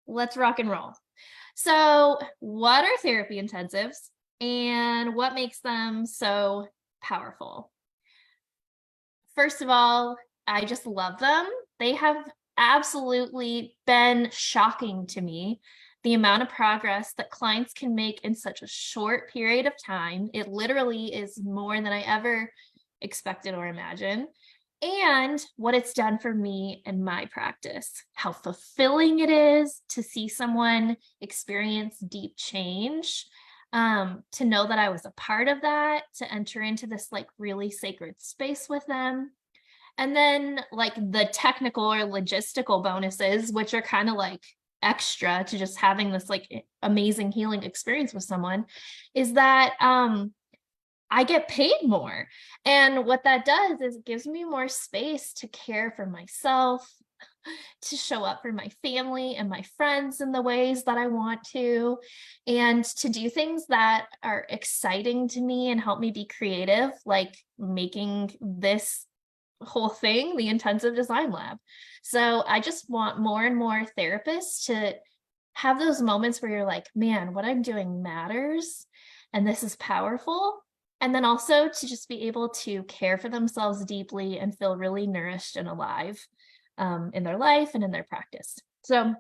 Let's rock and roll. So, what are therapy intensives and what makes them so powerful? First of all, I just love them. They have absolutely been shocking to me. The amount of progress that clients can make in such a short period of time. It literally is more than I ever expected or imagined. And what it's done for me in my practice, how fulfilling it is to see someone experience deep change, to know that I was a part of that, to enter into this like really sacred space with them. And then like the technical or logistical bonuses, which are kind of like extra to just having this like amazing healing experience with someone, is that I get paid more. And what that does is it gives me more space to care for myself, to show up for my family and my friends in the ways that I want to, and to do things that are exciting to me and help me be creative, like making this whole thing the intensive design lab. So I just want more and more therapists to have those moments where you're like, man, what I'm doing matters and this is powerful. And then also to just be able to care for themselves deeply and feel really nourished and alive in their life and in their practice. So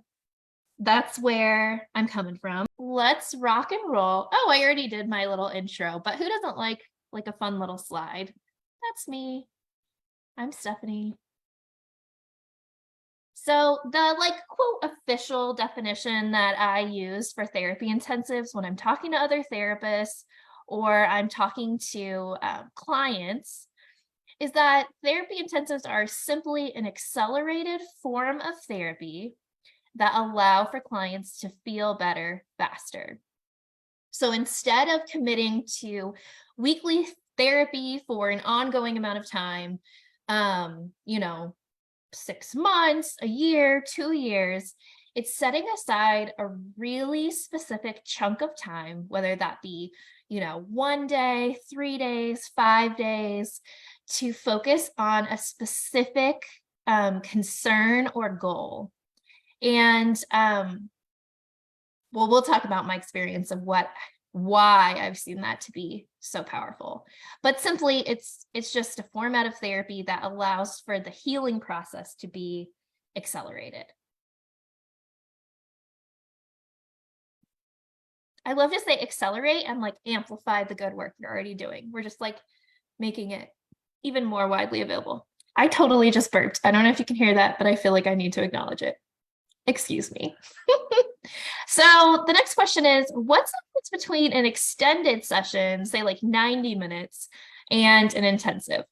that's where I'm coming from. Let's rock and roll. Oh, I already did my little intro, but who doesn't like a fun little slide? That's me. I'm Stephanie. So the like quote official definition that I use for therapy intensives when I'm talking to other therapists or I'm talking to clients is that therapy intensives are simply an accelerated form of therapy that allow for clients to feel better faster. So instead of committing to weekly therapy for an ongoing amount of time, 6 months, a year, 2 years, it's setting aside a really specific chunk of time, whether that be, 1 day, 3 days, 5 days, to focus on a specific concern or goal. And we'll talk about my experience of why I've seen that to be so powerful. But simply, it's just a format of therapy that allows for the healing process to be accelerated. I love to say accelerate and like amplify the good work you're already doing. We're just like making it even more widely available. I totally just burped. I don't know if you can hear that, but I feel like I need to acknowledge it. Excuse me. So the next question is, what's the difference between an extended session, say like 90 minutes, and an intensive?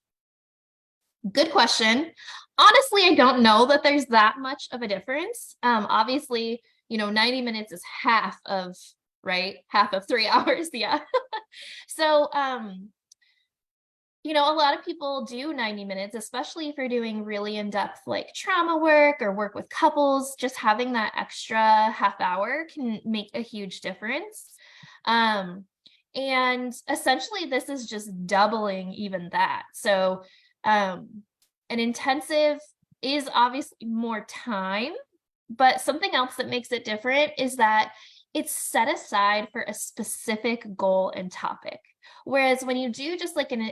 Good question. Honestly, I don't know that there's that much of a difference. Obviously, 90 minutes is half of 3 hours. Yeah. So, a lot of people do 90 minutes, especially if you're doing really in-depth like trauma work or work with couples. Just having that extra half hour can make a huge difference. And essentially, this is just doubling even that. So an intensive is obviously more time, but something else that makes it different is that it's set aside for a specific goal and topic. Whereas when you do just like an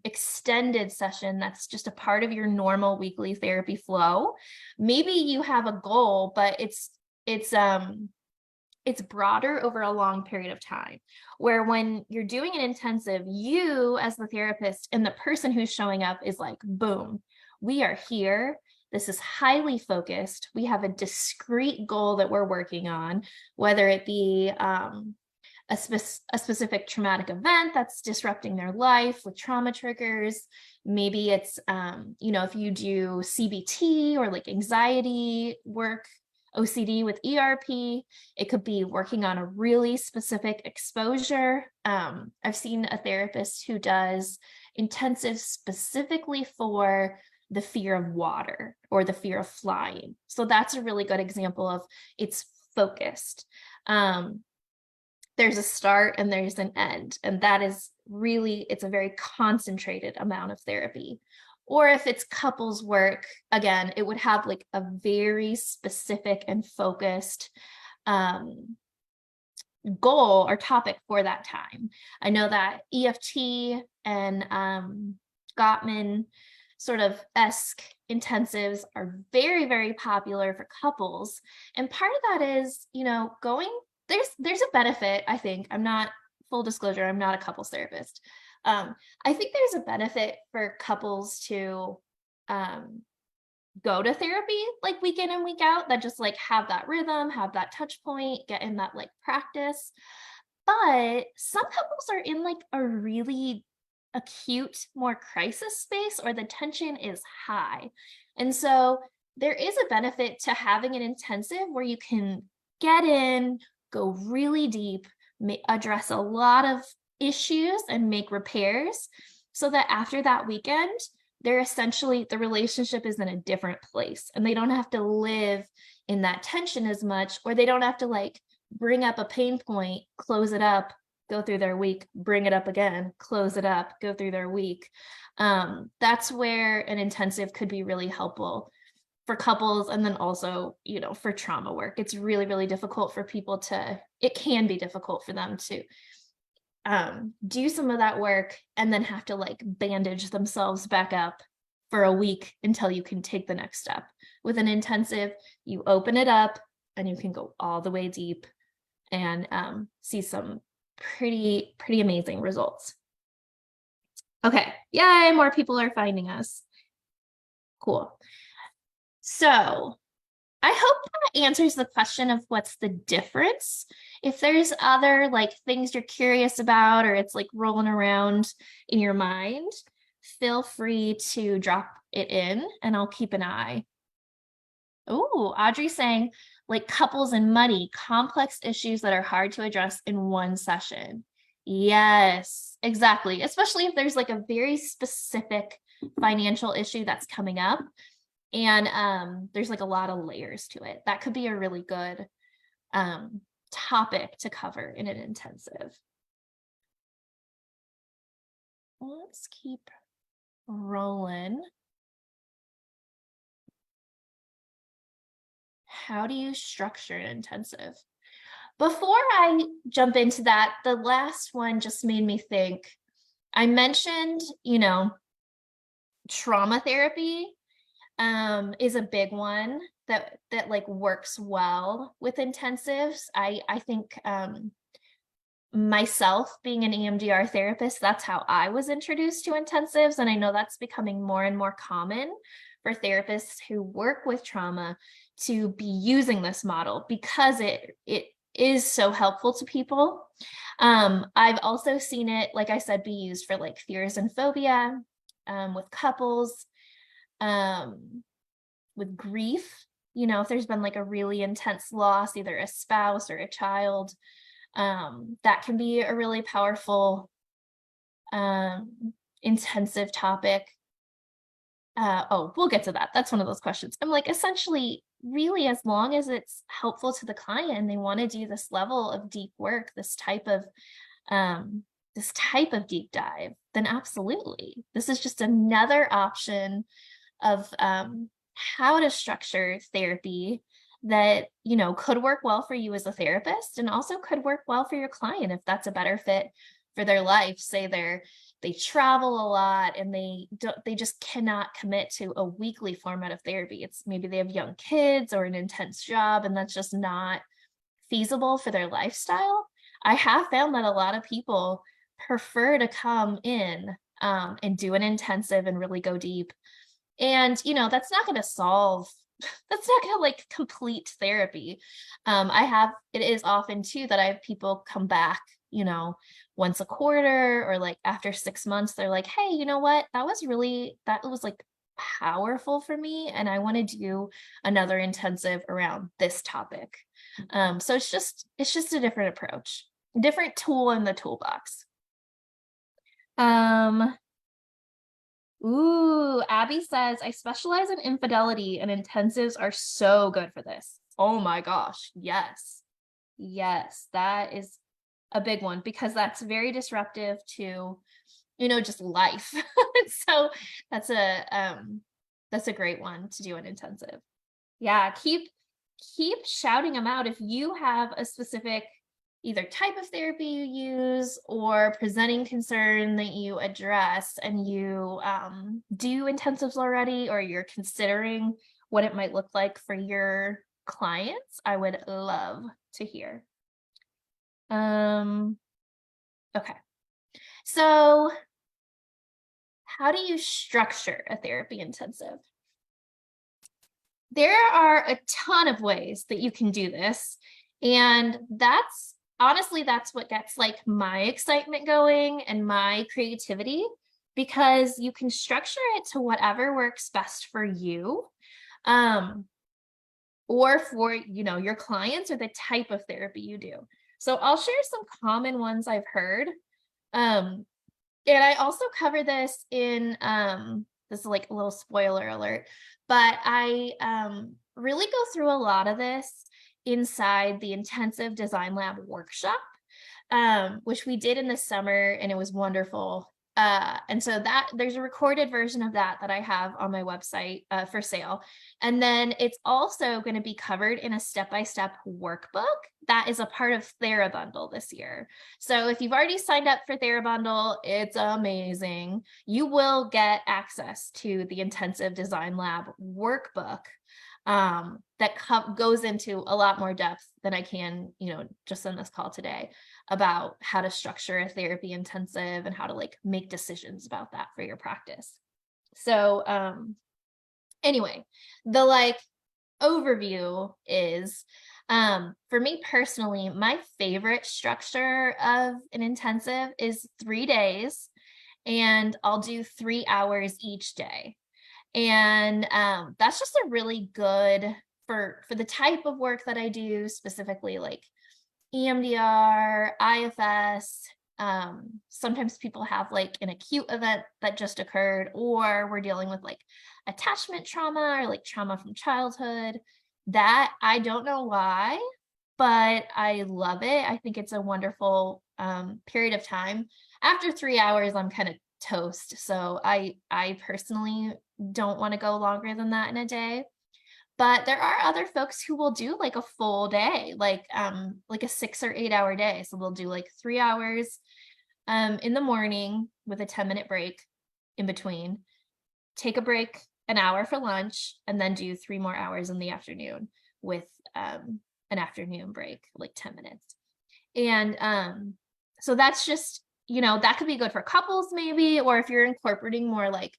extended session that's just a part of your normal weekly therapy flow, maybe you have a goal, but it's broader over a long period of time. Where when you're doing an intensive, you as the therapist and the person who's showing up is like, boom, we are here. This is highly focused. We have a discrete goal that we're working on, whether it be a specific traumatic event that's disrupting their life with trauma triggers. Maybe it's, if you do CBT or like anxiety work, OCD with ERP, it could be working on a really specific exposure. I've seen a therapist who does intensive specifically for the fear of water or the fear of flying. So that's a really good example of it's focused. There's a start and there's an end. And that is really, it's a very concentrated amount of therapy. Or if it's couples work, again, it would have like a very specific and focused goal or topic for that time. I know that EFT and Gottman sort of esque intensives are very, very popular for couples. And part of that is, there's a benefit, I think. I'm not, full disclosure, I'm not a couples therapist. I think there's a benefit for couples to go to therapy like week in and week out, that just like have that rhythm, have that touch point, get in that like practice. But some couples are in like a really acute, more crisis space, or the tension is high. And so there is a benefit to having an intensive where you can get in, go really deep, address a lot of issues and make repairs, so that after that weekend, they're essentially, the relationship is in a different place and they don't have to live in that tension as much, or they don't have to like bring up a pain point, close it up, go through their week, bring it up again, close it up, go through their week. That's where an intensive could be really helpful for couples. And then also, for trauma work, it's really, really difficult for people it can be difficult for them to do some of that work and then have to like bandage themselves back up for a week until you can take the next step. With an intensive, you open it up and you can go all the way deep and see some pretty amazing results. Okay, yay, more people are finding us. Cool. So I hope that answers the question of what's the difference. If there's other like things you're curious about, or it's like rolling around in your mind, feel free to drop it in and I'll keep an eye. Oh, Audrey's saying like couples and money, complex issues that are hard to address in one session. Yes, exactly. Especially if there's like a very specific financial issue that's coming up. And there's like a lot of layers to it. That could be a really good topic to cover in an intensive. Let's keep rolling. How do you structure an intensive? Before I jump into that, the last one just made me think. I mentioned, trauma therapy is a big one that like works well with intensives. I think myself being an EMDR therapist, that's how I was introduced to intensives, and I know that's becoming more and more common for therapists who work with trauma to be using this model because it is so helpful to people. I've also seen it, like I said, be used for like fears and phobia, with couples, with grief, if there's been like a really intense loss, either a spouse or a child, that can be a really powerful, intensive topic. We'll get to that. That's one of those questions. I'm like, essentially, really, as long as it's helpful to the client and they want to do this level of deep work, this type of deep dive, then absolutely. This is just another option of how to structure therapy that, could work well for you as a therapist and also could work well for your client if that's a better fit for their life. Say they travel a lot and they just cannot commit to a weekly format of therapy. It's maybe they have young kids or an intense job and that's just not feasible for their lifestyle. I have found that a lot of people prefer to come in and do an intensive and really go deep. And, that's not going to solve, that's not going to like complete therapy. It is often too that I have people come back, once a quarter or like after 6 months, they're like, hey, you know what? That was like powerful for me. And I want to do another intensive around this topic. So it's just a different approach, different tool in the toolbox. Ooh, Abby says, I specialize in infidelity and intensives are so good for this. Oh my gosh. Yes. Yes, that is a big one because that's very disruptive to just life. So that's a great one to do an intensive. Yeah, keep shouting them out if you have a specific either type of therapy you use or presenting concern that you address, and you do intensives already, or you're considering what it might look like for your clients. I would love to hear. Okay. So how do you structure a therapy intensive? There are a ton of ways that you can do this. And that's honestly, that's what gets like my excitement going and my creativity, because you can structure it to whatever works best for you. Or for, your clients or the type of therapy you do. So I'll share some common ones I've heard. And I also cover this in this is like a little spoiler alert, but I really go through a lot of this inside the Intensive Design Lab workshop, which we did in the summer, and it was wonderful. And so that there's a recorded version of that I have on my website for sale. And then it's also going to be covered in a step-by-step workbook that is a part of TheraBundle this year. So if you've already signed up for TheraBundle, it's amazing. You will get access to the Intensive Design Lab workbook that goes into a lot more depth than I can, just in this call today, about how to structure a therapy intensive and how to like make decisions about that for your practice. So anyway, the like overview is, for me personally, my favorite structure of an intensive is 3 days, and I'll do 3 hours each day. And that's just a really good for the type of work that I do, specifically like EMDR, IFS. Sometimes people have like an acute event that just occurred, or we're dealing with like attachment trauma or like trauma from childhood. That I don't know why, but I love it. I think it's a wonderful period of time. After 3 hours, I'm kind of toast. So I personally don't want to go longer than that in a day. But there are other folks who will do like a full day, like a 6 or 8 hour day. So they'll do like 3 hours in the morning with a 10-minute break in between, take a break an hour for lunch, and then do 3 more hours in the afternoon with an afternoon break, like 10 minutes. And so that's just, that could be good for couples maybe, or if you're incorporating more like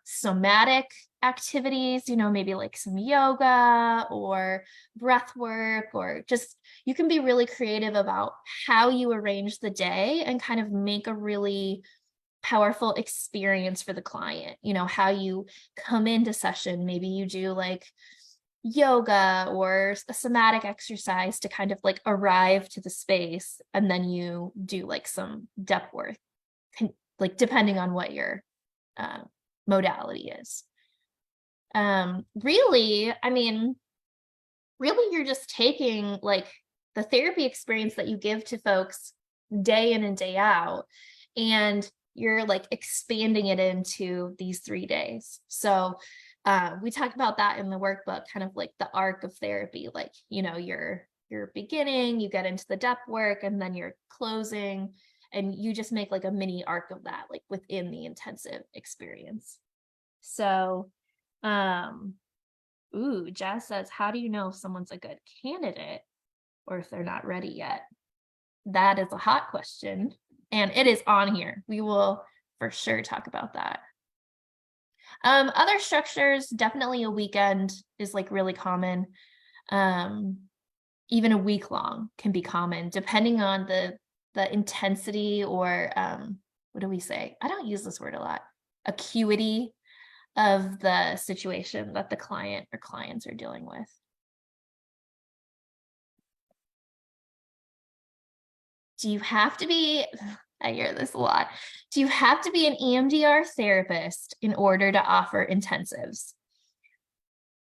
somatic activities, maybe like some yoga or breath work, or just, you can be really creative about how you arrange the day and kind of make a really powerful experience for the client. How you come into session, maybe you do like yoga or a somatic exercise to kind of like arrive to the space, and then you do like some depth work, like depending on what your modality is. Really, you're just taking like the therapy experience that you give to folks day in and day out, and you're like expanding it into these 3 days. So we talk about that in the workbook, kind of like the arc of therapy, like, you're beginning, you get into the depth work, and then you're closing, and you just make like a mini arc of that, like within the intensive experience. So, Jess says, how do you know if someone's a good candidate or if they're not ready yet? That is a hot question, and it is on here. We will for sure talk about that. Other structures, definitely a weekend is like really common. Even a week long can be common, depending on the intensity, or what do we say? I don't use this word a lot. Acuity of the situation that the client or clients are dealing with. Do you have to be, I hear this a lot, do you have to be an EMDR therapist in order to offer intensives?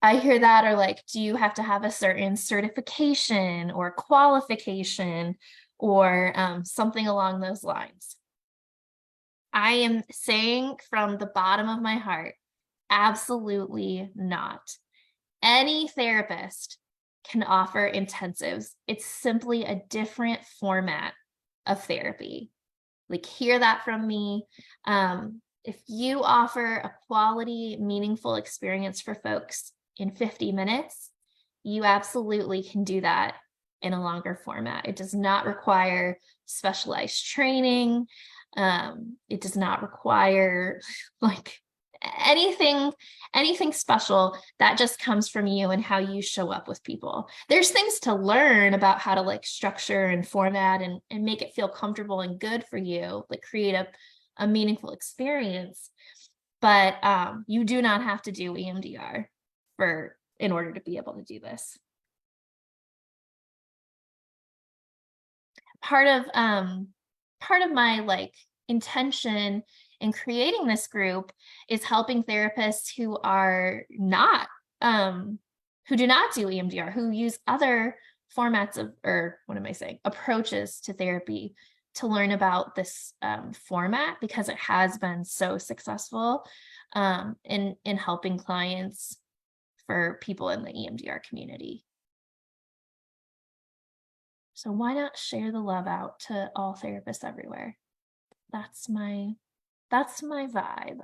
I hear that, or like, do you have to have a certain certification or qualification or something along those lines? I am saying from the bottom of my heart, absolutely not. Any therapist can offer intensives. It's simply a different format of therapy. Like, hear that from me. If you offer a quality, meaningful experience for folks in 50 minutes, you absolutely can do that in a longer format. It does not require specialized training. It does not require like anything anything special. That just comes from you and how you show up with people. There's things to learn about how to like structure and format and make it feel comfortable and good for you, like create a meaningful experience. But you do not have to do EMDR for in order to be able to do this. Part of part of my like intention in creating this group is helping therapists who are not who do not do EMDR, who use other formats of, or what am I saying, approaches to therapy, to learn about this format, because it has been so successful in helping clients for people in the EMDR community. So why not share the love out to all therapists everywhere? That's my that's my vibe.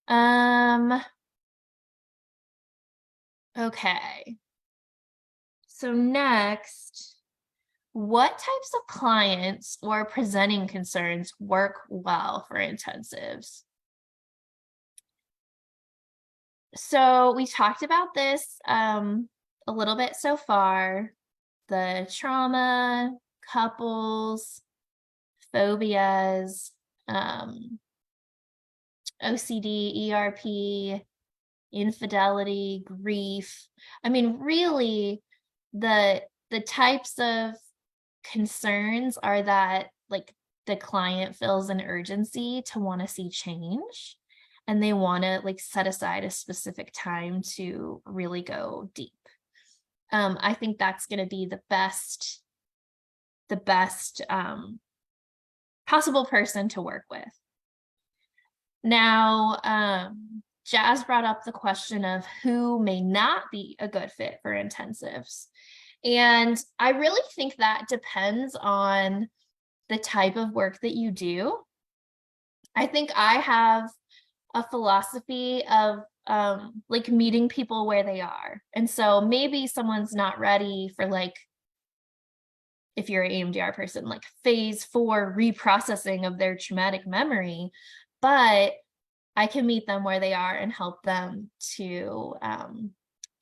Um, okay. So next, what types of clients or presenting concerns work well for intensives? So we talked about this a little bit so far. The trauma, couples, phobias, OCD, ERP, infidelity, grief. I mean, really, the types of concerns are that like the client feels an urgency to want to see change, and they want to like set aside a specific time to really go deep. I think that's going to be the best possible person to work with. Now, Jazz brought up the question of who may not be a good fit for intensives. And I really think that depends on the type of work that you do. I think I have a philosophy of like meeting people where they are. And so maybe someone's not ready for like, if you're an EMDR person, like phase 4 reprocessing of their traumatic memory, but I can meet them where they are and help them to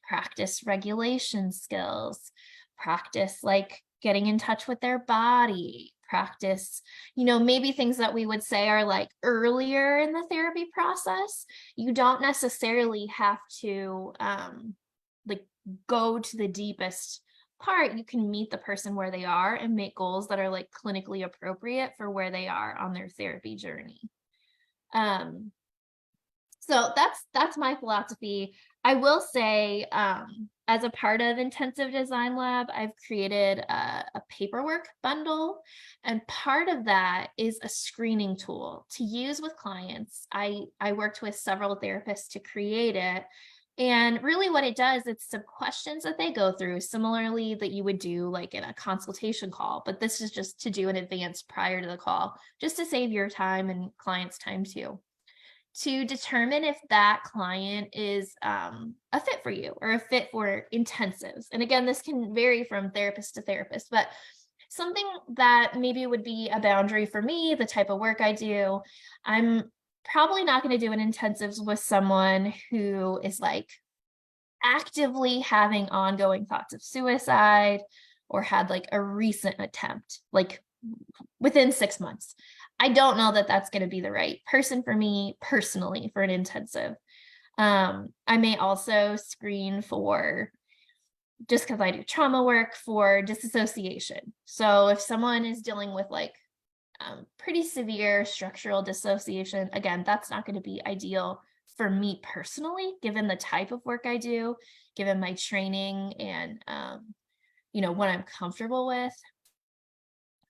practice regulation skills, practice like getting in touch with their body, practice, maybe things that we would say are like earlier in the therapy process. You don't necessarily have to like go to the deepest part. You can meet the person where they are and make goals that are like clinically appropriate for where they are on their therapy journey. So that's my philosophy. I will say, as a part of Intensive Design Lab, I've created a paperwork bundle, and part of that is a screening tool to use with clients. I worked with several therapists to create it, and really what it does, it's some questions that they go through, similarly that you would do like in a consultation call, but this is just to do in advance prior to the call, just to save your time and clients' time too, to determine if that client is a fit for you or a fit for intensives. And again, this can vary from therapist to therapist, but something that maybe would be a boundary for me, the type of work I do, I'm probably not going to do an intensives with someone who is like actively having ongoing thoughts of suicide or had like a recent attempt, like within 6 months. I don't know that that's going to be the right person for me personally for an intensive. I may also screen for, just because I do trauma work, for disassociation. So if someone is dealing with like pretty severe structural dissociation, again, that's not going to be ideal for me personally, given the type of work I do, given my training and, what I'm comfortable with.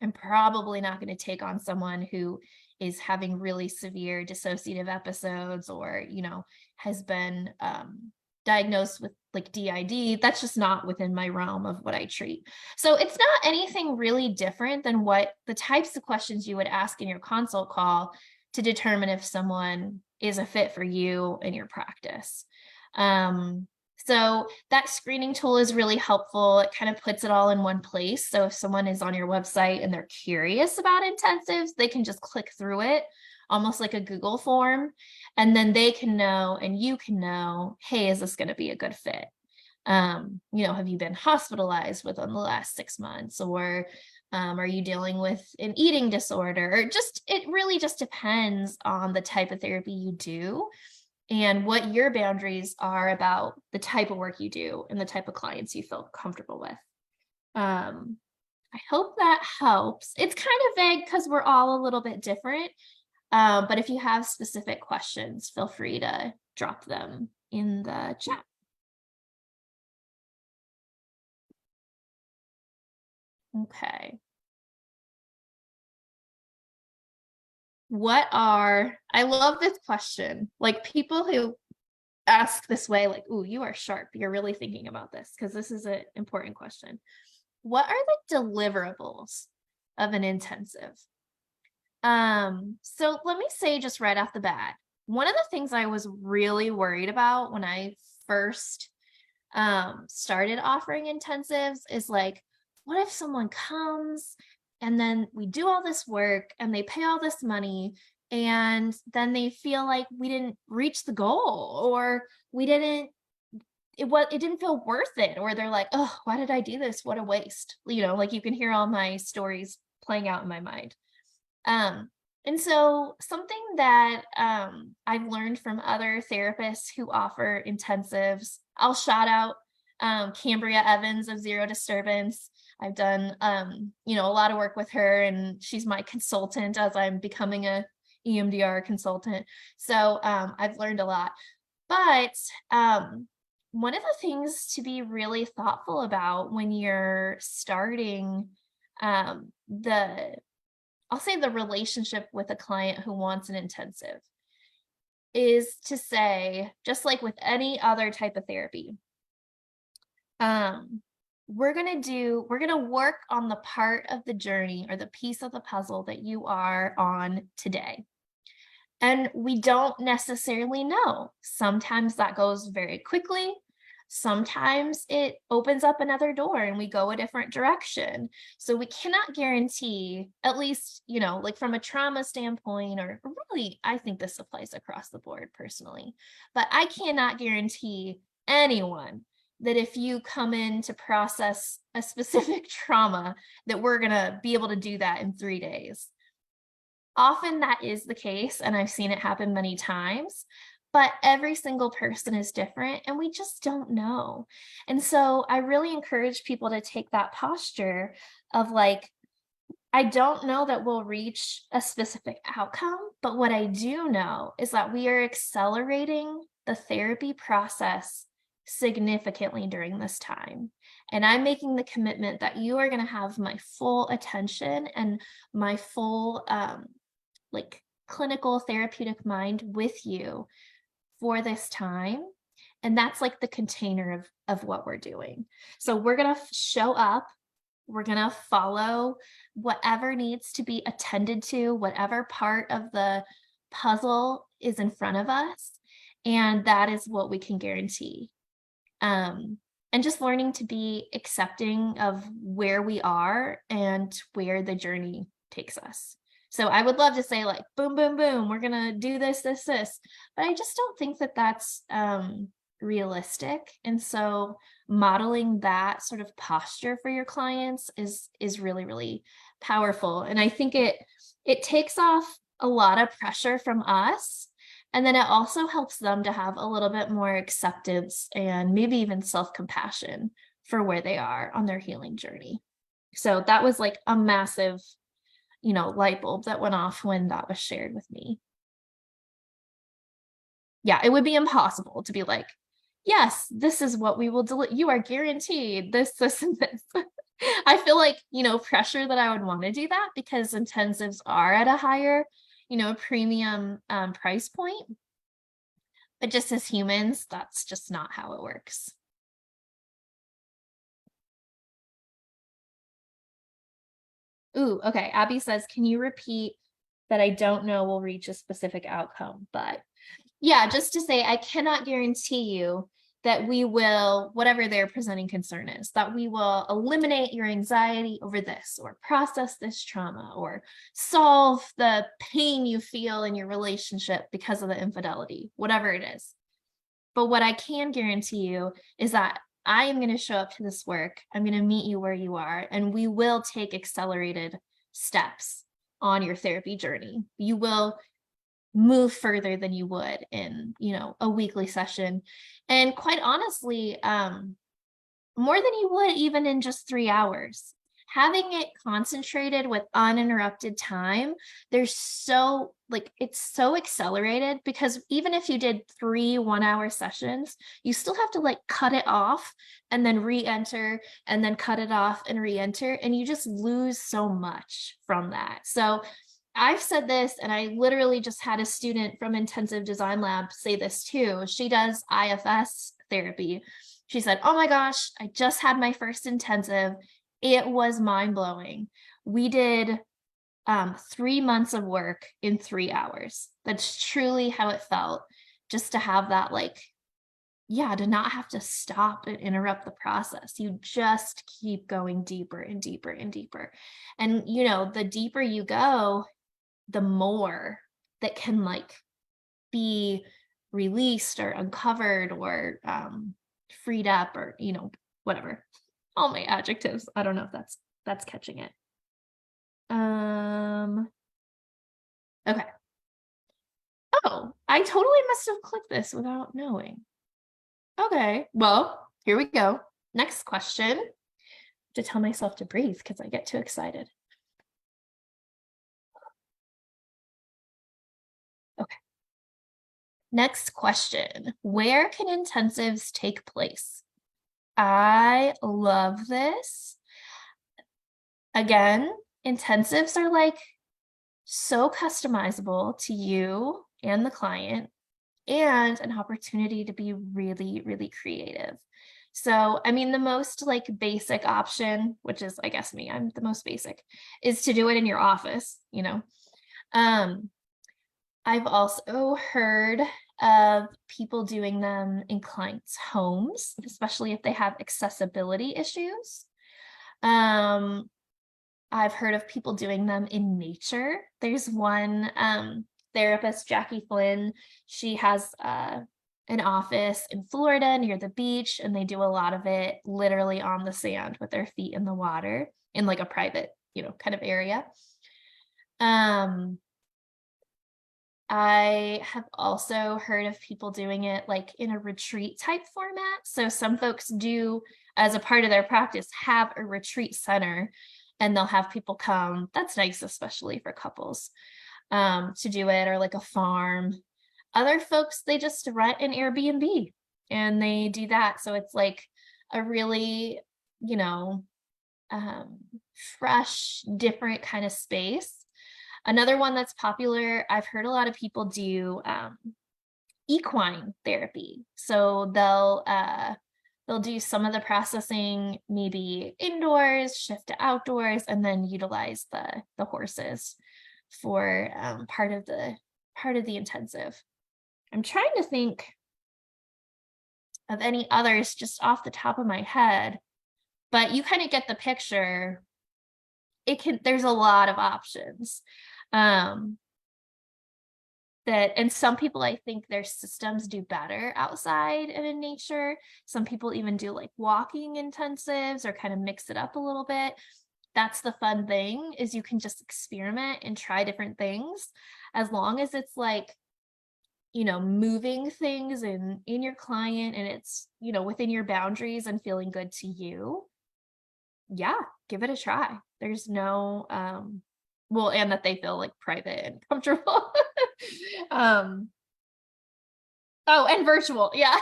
I'm probably not going to take on someone who is having really severe dissociative episodes, or, has been diagnosed with like DID. That's just not within my realm of what I treat. So it's not anything really different than what the types of questions you would ask in your consult call to determine if someone is a fit for you in your practice. So that screening tool is really helpful. It kind of puts it all in one place. So if someone is on your website and they're curious about intensives, they can just click through it, almost like a Google form, and then they can know, and you can know, hey, is this going to be a good fit? Have you been hospitalized within the last 6 months, or are you dealing with an eating disorder? Or it really just depends on the type of therapy you do and what your boundaries are about the type of work you do and the type of clients you feel comfortable with. I hope that helps. It's kind of vague because we're all a little bit different. But if you have specific questions, feel free to drop them in the chat. Okay. I love this question. Like, people who ask this way, like, ooh, you are sharp. You're really thinking about this, because this is an important question. What are the deliverables of an intensive? So let me say just right off the bat, one of the things I was really worried about when I first started offering intensives is like, what if someone comes and then we do all this work and they pay all this money, and then they feel like we didn't reach the goal, or it didn't feel worth it, or they're like, oh, why did I do this? What a waste. Like, you can hear all my stories playing out in my mind. And so something that I've learned from other therapists who offer intensives, I'll shout out Cambria Evans of Zero Disturbance. I've done a lot of work with her, and she's my consultant as I'm becoming a EMDR consultant. So I've learned a lot. But one of the things to be really thoughtful about when you're starting I'll say the relationship with a client who wants an intensive is to say, just like with any other type of therapy, we're going to work on the part of the journey or the piece of the puzzle that you are on today. And we don't necessarily know. Sometimes that goes very quickly. Sometimes it opens up another door and we go a different direction. So we cannot guarantee, at least, like from a trauma standpoint, or really, I think this applies across the board personally, but I cannot guarantee anyone that if you come in to process a specific trauma, that we're going to be able to do that in 3 days. Often that is the case, and I've seen it happen many times, but every single person is different and we just don't know. And so I really encourage people to take that posture of like, I don't know that we'll reach a specific outcome, but what I do know is that we are accelerating the therapy process significantly during this time. And I'm making the commitment that you are going to have my full attention and my full like clinical therapeutic mind with you for this time. And that's like the container of what we're doing. So we're going to show up, we're going to follow whatever needs to be attended to, whatever part of the puzzle is in front of us. And that is what we can guarantee. And just learning to be accepting of where we are and where the journey takes us. So I would love to say like, boom, boom, boom, we're going to do this, this, this, but I just don't think that that's realistic. And so modeling that sort of posture for your clients is really, really powerful. And I think it takes off a lot of pressure from us. And then it also helps them to have a little bit more acceptance and maybe even self-compassion for where they are on their healing journey. So that was like a massive light bulb that went off when that was shared with me. Yeah, it would be impossible to be like, yes, this is what we will deliver. You are guaranteed this, and this. I feel like, pressure that I would want to do that because intensives are at a higher, a premium price point. But just as humans, that's just not how it works. Ooh, okay. Abby says, can you repeat that I don't know will reach a specific outcome? But yeah, just to say, I cannot guarantee you that we will, whatever their presenting concern is, that we will eliminate your anxiety over this, or process this trauma, or solve the pain you feel in your relationship because of the infidelity, whatever it is. But what I can guarantee you is that I am going to show up to this work. I'm going to meet you where you are, and we will take accelerated steps on your therapy journey. You will move further than you would in, a weekly session. And quite honestly, more than you would even in just 3 hours. Having it concentrated with uninterrupted time, it's so accelerated, because even if you did 3 1-hour sessions, you still have to cut it off and then re-enter, and then cut it off and re-enter, and you just lose so much from that. So I've said this, and I literally just had a student from Intensive Design Lab say this too. She does IFS therapy. She said, oh my gosh, I just had my first intensive. It was mind-blowing. We did 3 months of work in 3 hours. That's truly how it felt, just to have that, to not have to stop and interrupt the process. You just keep going deeper and deeper and deeper. And, the deeper you go, the more that can be released or uncovered or freed up, or whatever, all my adjectives. I don't know if that's catching it. Okay. Oh, I totally must have clicked this without knowing. Okay, well, here we go. Next question. To tell myself to breathe because I get too excited. Okay. Next question. Where can intensives take place? I love this. Again, intensives are so customizable to you and the client, and an opportunity to be really, really creative. So, I mean, the most basic option, which is, I guess, me, I'm the most basic, is to do it in your office, I've also heard of people doing them in clients' homes, especially if they have accessibility issues. I've heard of people doing them in nature. There's one therapist, Jackie Flynn. She has an office in Florida near the beach, and they do a lot of it literally on the sand with their feet in the water in a private, kind of area. I have also heard of people doing it in a retreat type format. So some folks do, as a part of their practice, have a retreat center, and they'll have people come. That's nice, especially for couples, to do it, or a farm. Other folks, they just rent an Airbnb and they do that. So it's a really, fresh, different kind of space. Another one that's popular, I've heard a lot of people do equine therapy. So they'll do some of the processing maybe indoors, shift to outdoors, and then utilize the horses for part of the intensive. I'm trying to think of any others just off the top of my head, but you kind of get the picture. There's a lot of options. And some people, I think their systems do better outside and in nature. Some people even do walking intensives, or kind of mix it up a little bit. That's the fun thing, is you can just experiment and try different things, as long as it's moving things in your client, and it's within your boundaries and feeling good to you. Yeah, give it a try. There's no and that they feel private and comfortable. Oh, and virtual. Yeah.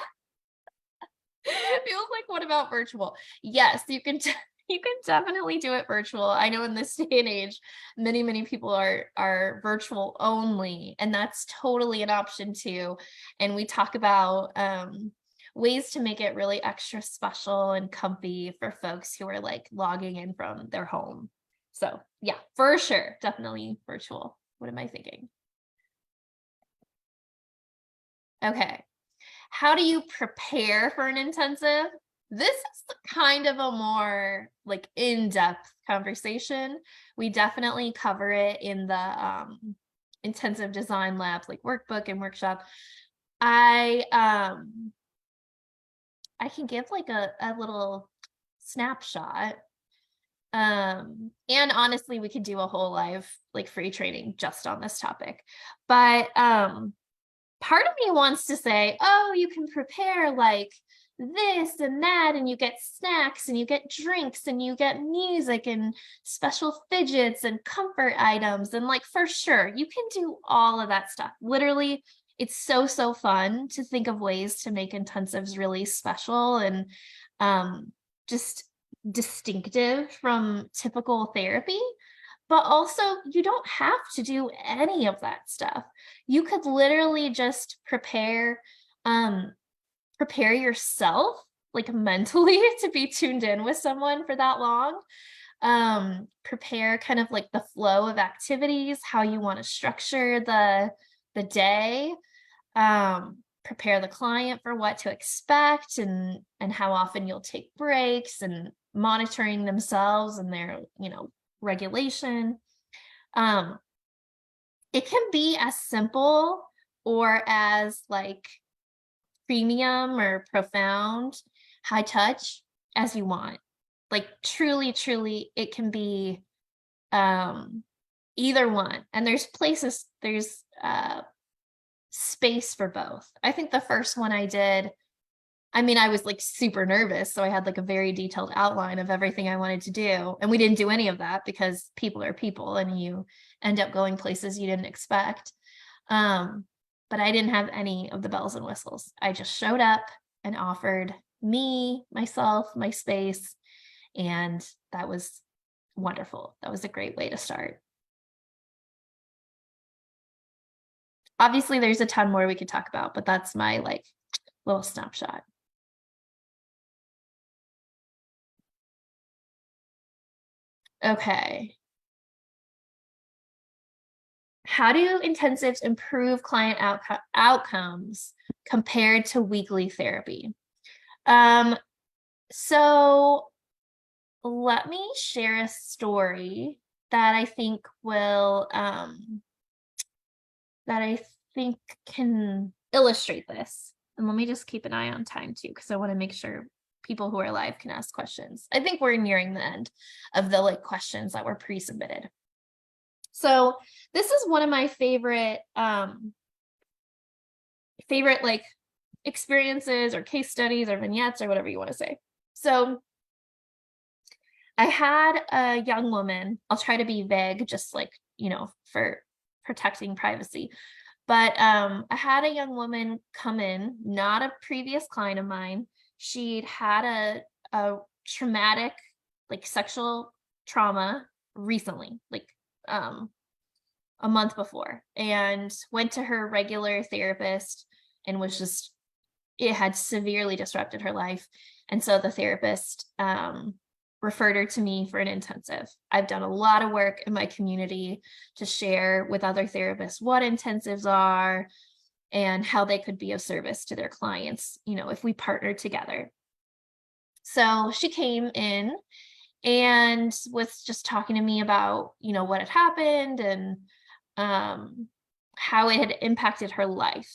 Feels what about virtual? Yes, you can You can definitely do it virtual. I know in this day and age, many people are virtual only, and that's totally an option too. And we talk about ways to make it really extra special and comfy for folks who are like logging in from their home. So yeah, for sure, definitely virtual. What am I thinking? Okay. How do you prepare for an intensive? This is kind of a more like in-depth conversation. We definitely cover it in the intensive design labs, like workbook and workshop. I I can give like a little snapshot. And honestly, we could do a whole live like free training just on this topic. But part of me wants to say, oh, you can prepare like this and that, and you get snacks and you get drinks and you get music and special fidgets and comfort items. And like, for sure, you can do all of that stuff. Literally, it's so fun to think of ways to make intensives really special and just distinctive from typical therapy. But also, you don't have to do any of that stuff. You could literally just prepare yourself like mentally to be tuned in with someone for that long. Prepare kind of like the flow of activities, how you want to structure the day. Prepare the client for what to expect and how often you'll take breaks and monitoring themselves and their, regulation. Um, it can be as simple or as like premium or profound, high touch as you want. Like truly, it can be either one. And there's space for both. I think the first one I did, I mean, I was like super nervous. So I had like a very detailed outline of everything I wanted to do. And we didn't do any of that because people are people and you end up going places you didn't expect. But I didn't have any of the bells and whistles. I just showed up and offered me, myself, my space. And that was wonderful. That was a great way to start. Obviously, there's a ton more we could talk about, but that's my like little snapshot. Okay. How do intensives improve client outcomes compared to weekly therapy? So let me share a story that I think will that I think can illustrate this. And let me just keep an eye on time too, because I want to make sure people who are live can ask questions. I think we're nearing the end of the like questions that were pre-submitted. So this is one of my favorite like experiences or case studies or vignettes or whatever you want to say. So I had a young woman, I'll try to be vague, just like, for protecting privacy. But I had a young woman come in, not a previous client of mine. She'd had a traumatic, like sexual trauma recently, like a month before, and went to her regular therapist and was just, it had severely disrupted her life. And so the therapist referred her to me for an intensive. I've done a lot of work in my community to share with other therapists what intensives are and how they could be of service to their clients, if we partnered together. So she came in and was just talking to me about, what had happened and how it had impacted her life.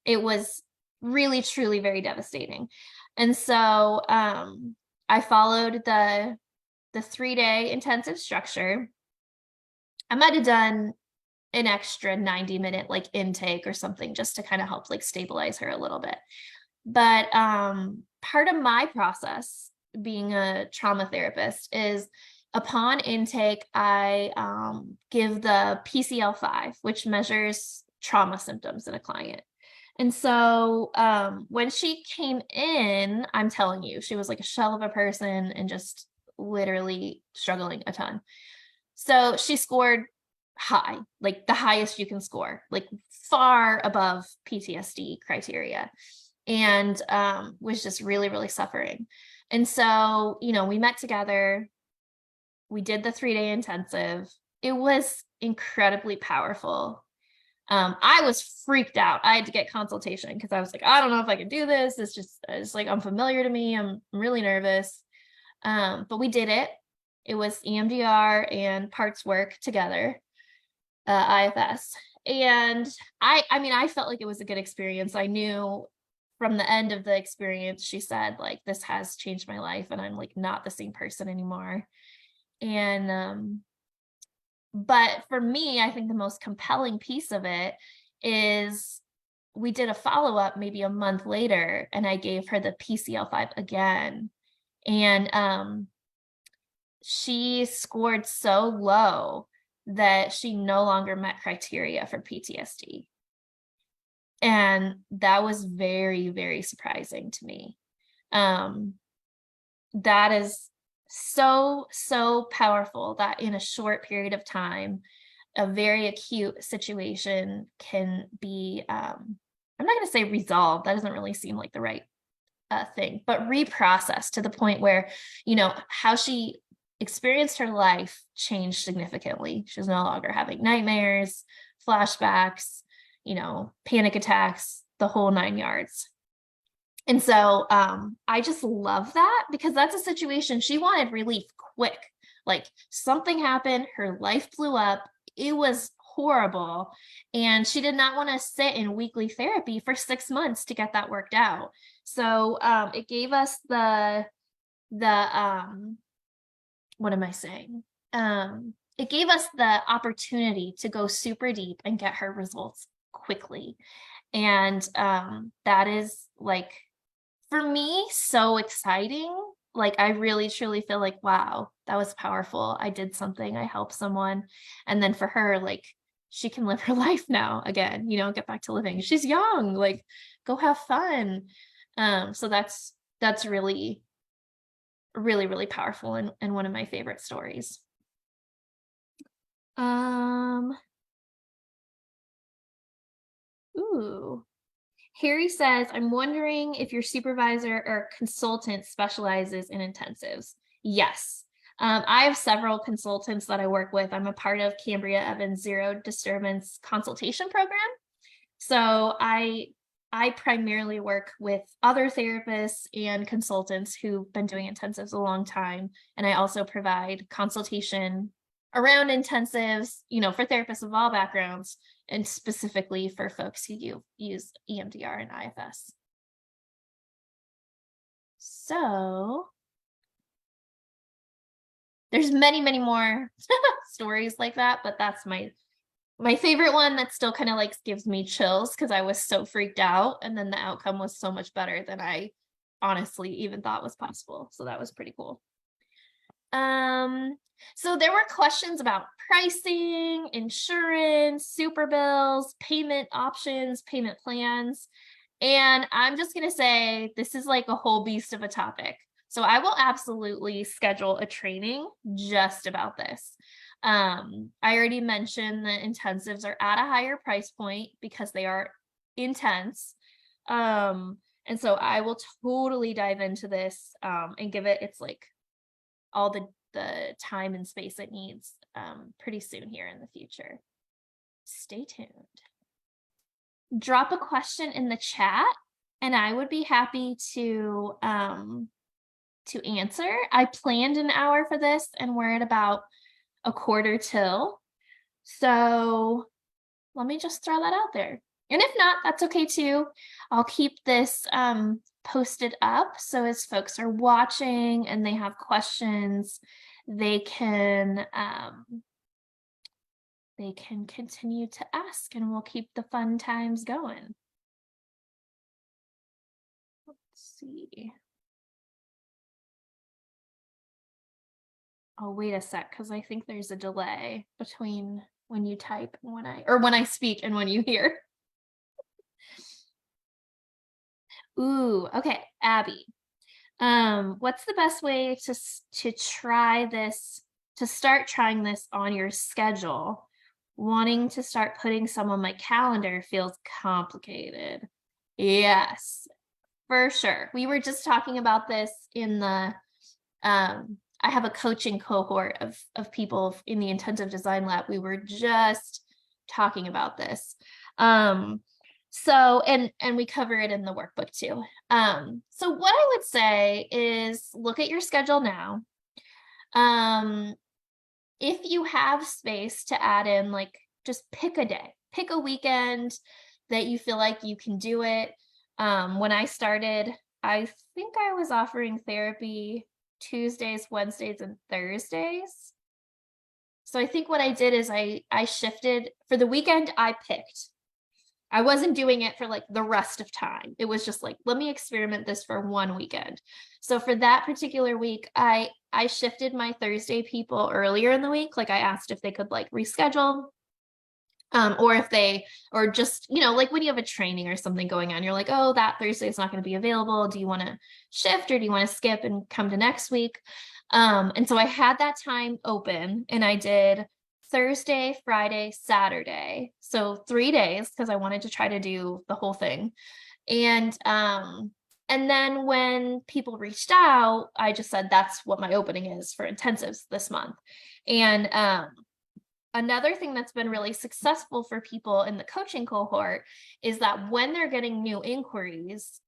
It was really, truly very devastating. And so I followed the 3-day intensive structure. I might have done an extra 90-minute like intake or something just to kind of help like stabilize her a little bit. But part of my process being a trauma therapist is upon intake, I give the PCL-5, which measures trauma symptoms in a client. And so when she came in, I'm telling you, she was like a shell of a person and just literally struggling a ton. So she scored high, like the highest you can score, like far above PTSD criteria, and was just really, really suffering. And so, we met together, we did the 3-day intensive. It was incredibly powerful. I was freaked out. I had to get consultation because I was like, I don't know if I can do this. It's like unfamiliar to me. I'm really nervous. But we did it. It was EMDR and parts work together, IFS. And I felt like it was a good experience. I knew from the end of the experience, she said, like, this has changed my life and I'm like not the same person anymore. And but for me, I think the most compelling piece of it is we did a follow-up maybe a month later, and I gave her the PCL5 again. And she scored so low that she no longer met criteria for PTSD. And that was very, very surprising to me. That is so, so powerful that in a short period of time, a very acute situation can be, I'm not going to say resolved. That doesn't really seem like the right thing, but reprocessed to the point where, how she experienced her life changed significantly. She was no longer having nightmares, flashbacks, panic attacks, the whole 9 yards. And so I just love that because that's a situation she wanted relief quick. Like something happened, her life blew up. It was horrible. And she did not want to sit in weekly therapy for 6 months to get that worked out. So it gave us the what am I saying? It gave us the opportunity to go super deep and get her results quickly. And that is like, for me, so exciting. Like, I really truly feel like, wow, that was powerful. I did something, I helped someone. And then for her, like, she can live her life now again, get back to living. She's young, like, go have fun. So that's really, really, really powerful and one of my favorite stories. Ooh. Harry says, I'm wondering if your supervisor or consultant specializes in intensives. Yes. I have several consultants that I work with. I'm a part of Cambria Evans Zero Disturbance Consultation Program. So I primarily work with other therapists and consultants who've been doing intensives a long time. And I also provide consultation around intensives, for therapists of all backgrounds, and specifically for folks who use EMDR and IFS. So there's many, many more stories like that, but that's my favorite one that still kind of like gives me chills because I was so freaked out, and then the outcome was so much better than I honestly even thought was possible. So that was pretty cool. So there were questions about pricing, insurance, super bills, payment options, payment plans. And I'm just going to say this is like a whole beast of a topic. So I will absolutely schedule a training just about this. I already mentioned that intensives are at a higher price point because they are intense. And so I will totally dive into this and give it its like all the time and space it needs pretty soon here in the future. Stay tuned. Drop a question in the chat and I would be happy to answer. I planned an hour for this and we're at about a quarter till. So let me just throw that out there. And if not, that's okay too. I'll keep this posted up. So as folks are watching and they have questions, they can continue to ask and we'll keep the fun times going. Let's see. Oh, wait a sec, because I think there's a delay between when you type and when I speak and when you hear. Ooh, okay, Abby. What's the best way to try this, to start trying this on your schedule? Wanting to start putting some on my calendar feels complicated. Yes, for sure. We were just talking about this in the I have a coaching cohort of people in the intensive design lab. We were just talking about this. So and we cover it in the workbook too. So what I would say is look at your schedule now. Um, if you have space to add in, like, just pick a day, pick a weekend that you feel like you can do it. When I started, I think I was offering therapy Tuesdays, Wednesdays, and Thursdays. So I think what I did is I shifted for the weekend. I picked. I wasn't doing it for like the rest of time. It was just like, let me experiment this for one weekend. So for that particular week, I shifted my Thursday people earlier in the week. Like I asked if they could like reschedule, or if they, or just, like when you have a training or something going on, you're like, oh, that Thursday is not going to be available. Do you want to shift or do you want to skip and come to next week? And so I had that time open and I did Thursday, Friday, Saturday. So 3 days because I wanted to try to do the whole thing. And then when people reached out, I just said that's what my opening is for intensives this month. And another thing that's been really successful for people in the coaching cohort is that when they're getting new inquiries,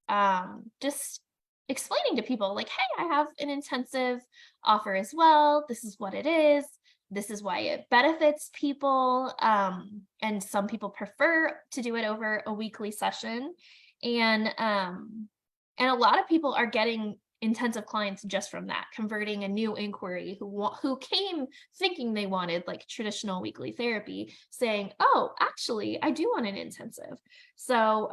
just explaining to people like, hey, I have an intensive offer as well. This is what it is. This is why it benefits people. And some people prefer to do it over a weekly session. And a lot of people are getting intensive clients just from that, converting a new inquiry who came thinking they wanted like traditional weekly therapy, saying, oh, actually I do want an intensive. So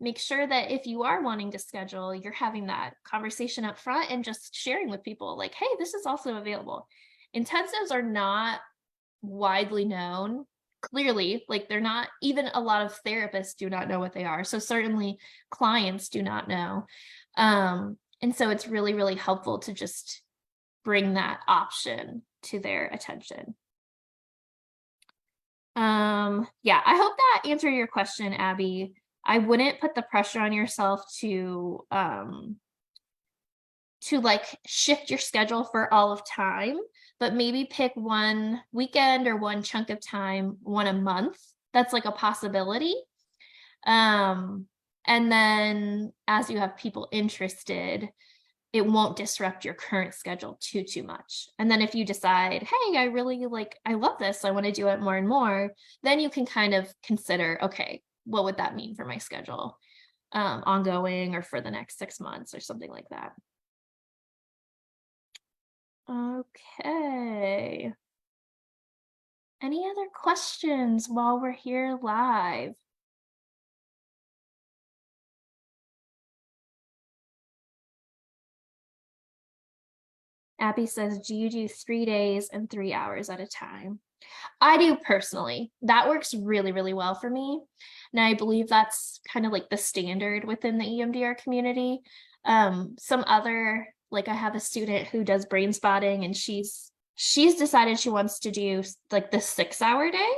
make sure that if you are wanting to schedule, you're having that conversation up front and just sharing with people like, hey, this is also available. Intensives are not widely known. Clearly, like they're not, even a lot of therapists do not know what they are. So certainly clients do not know. And so it's really, really helpful to just bring that option to their attention. Yeah, I hope that answered your question, Abby. I wouldn't put the pressure on yourself to like shift your schedule for all of time, but maybe pick one weekend or one chunk of time, one a month. That's like a possibility. And then as you have people interested, it won't disrupt your current schedule too much. And then if you decide, hey, I really I love this, I want to do it more and more, then you can kind of consider, okay, what would that mean for my schedule, ongoing or for the next 6 months or something like that. Okay. Any other questions while we're here live? Abby says, do you do 3 days and 3 hours at a time? I do personally. That works really, really well for me. And I believe that's kind of like the standard within the EMDR community. Some other, like I have a student who does brain spotting and she's decided she wants to do like the 6-hour day,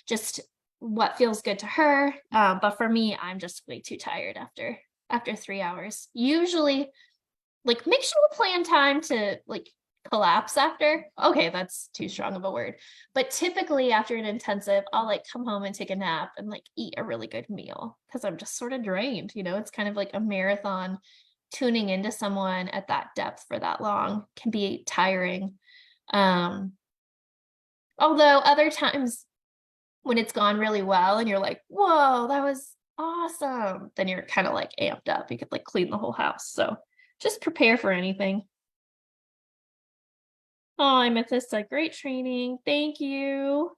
just what feels good to her. But for me, I'm just way too tired after 3 hours. Usually, like, make sure you plan time to like collapse after. Okay, that's too strong of a word. But typically after an intensive, I'll like come home and take a nap and like eat a really good meal because I'm just sort of drained. It's kind of like a marathon. Tuning into someone at that depth for that long can be tiring. Although other times when it's gone really well and you're like, whoa, that was awesome, then you're kind of like amped up. You could like clean the whole house. So just prepare for anything. Oh, Amethyst, great training. Thank you.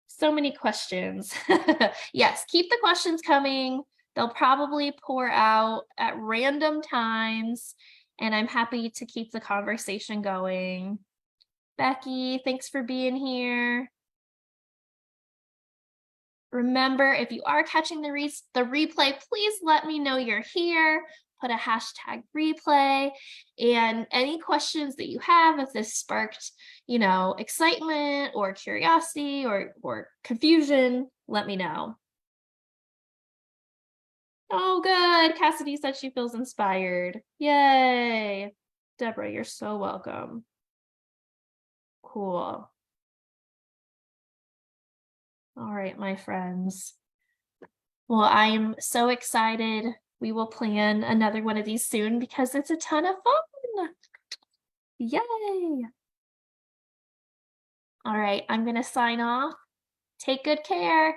So many questions. Yes, keep the questions coming. They'll probably pour out at random times, and I'm happy to keep the conversation going. Becky, thanks for being here. Remember, if you are catching the replay, please let me know you're here. put a hashtag replay. And any questions that you have, if this sparked, excitement or curiosity or confusion, let me know. Oh, good. Cassidy said she feels inspired. Yay. Deborah, you're so welcome. Cool. All right, my friends. Well, I'm so excited. We will plan another one of these soon because it's a ton of fun. Yay. All right, I'm going to sign off. Take good care.